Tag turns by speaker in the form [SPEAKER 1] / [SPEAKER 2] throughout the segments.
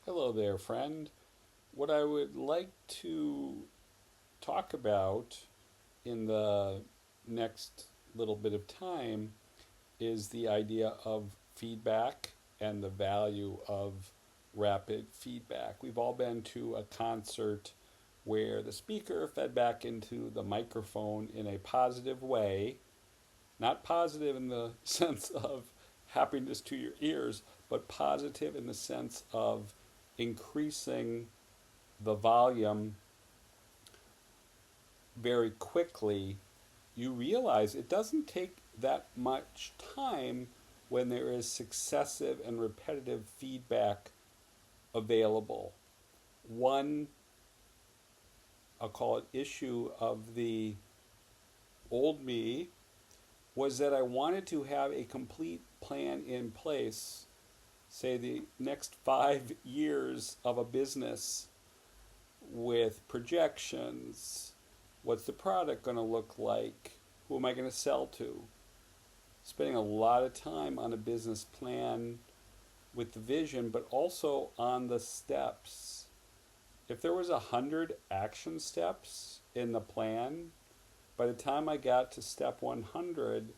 [SPEAKER 1] Hello there, friend. What I would like to talk about in the next little bit of time is the idea of feedback and the value of rapid feedback. We've all been to a concert where the speaker fed back into the microphone in a positive way, not positive in the sense of happiness to your ears, but positive in the sense of increasing the volume very quickly. You realize it doesn't take that much time when there is successive and repetitive feedback available. One, I'll call it issue of the old me, was that I wanted to have a complete plan in place, say the next 5 years of a business with projections. What's the product going to look like? Who am I going to sell to? Spending a lot of time on a business plan with the vision, but also on the steps. If there was 100 action steps in the plan, by the time I got to step 100,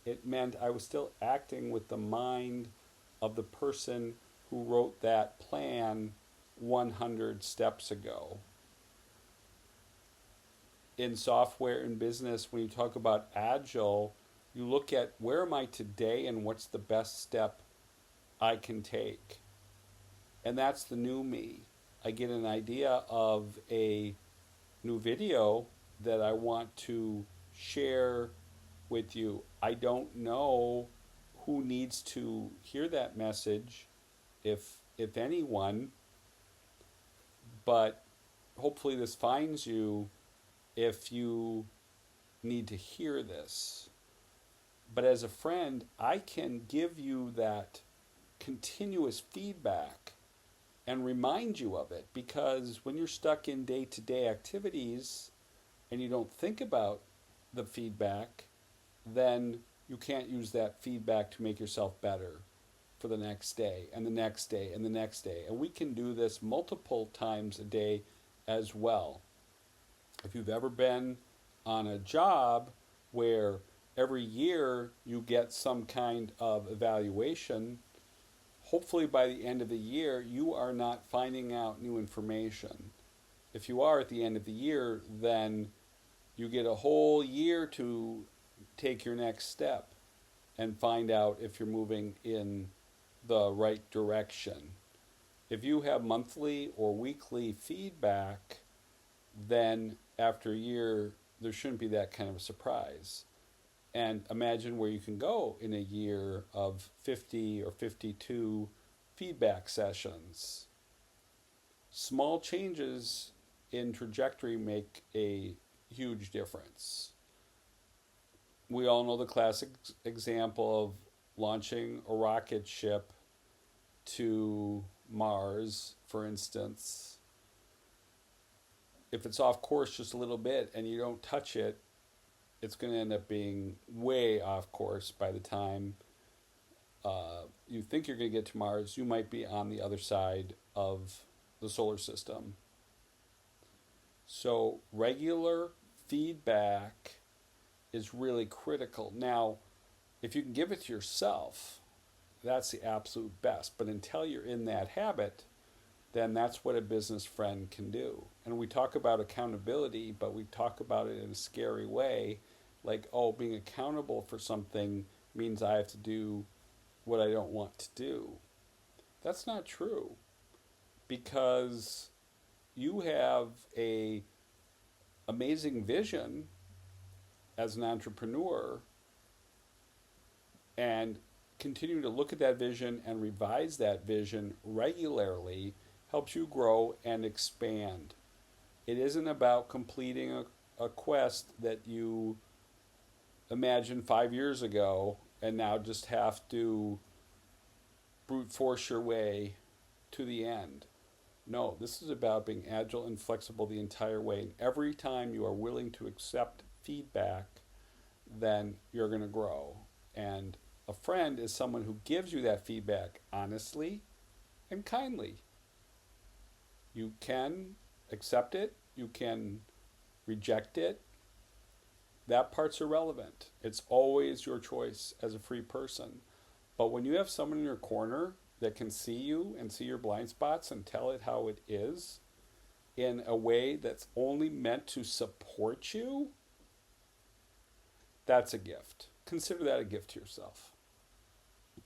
[SPEAKER 1] it meant I was still acting with the mind of the person who wrote that plan 100 steps ago. In software and business, when you talk about agile, you look at where am I today and what's the best step I can take. And that's the new me. I get an idea of a new video that I want to share with you. I don't know who needs to hear that message, if anyone, but hopefully this finds you if you need to hear this. But as a friend, I can give you that continuous feedback and remind you of it, because when you're stuck in day-to-day activities and you don't think about the feedback, then you can't use that feedback to make yourself better for the next day and the next day and the next day. And we can do this multiple times a day as well. If you've ever been on a job where every year you get some kind of evaluation, hopefully by the end of the year you are not finding out new information. If you are at the end of the year, then you get a whole year to take your next step and find out if you're moving in the right direction. If you have monthly or weekly feedback, then after a year, there shouldn't be that kind of a surprise. And imagine where you can go in a year of 50 or 52 feedback sessions. Small changes in trajectory make a huge difference. We all know the classic example of launching a rocket ship to Mars, for instance. If it's off course just a little bit and you don't touch it, it's going to end up being way off course by the time you think you're going to get to Mars. You might be on the other side of the solar system. So regular feedback is really critical. Now, if you can give it to yourself, that's the absolute best. But until you're in that habit, then that's what a business friend can do. And we talk about accountability, but we talk about it in a scary way, like, oh, being accountable for something means I have to do what I don't want to do. That's not true, because you have a amazing vision as an entrepreneur, and continue to look at that vision and revise that vision regularly helps you grow and expand. It isn't about completing a quest that you imagined 5 years ago and now just have to brute force your way to the end. No, this is about being agile and flexible the entire way. And every time you are willing to accept feedback, then you're going to grow. And a friend is someone who gives you that feedback honestly and kindly. You can accept it, you can reject it. That part's irrelevant. It's always your choice as a free person. But when you have someone in your corner that can see you and see your blind spots and tell it how it is in a way that's only meant to support you, that's a gift. Consider that a gift to yourself.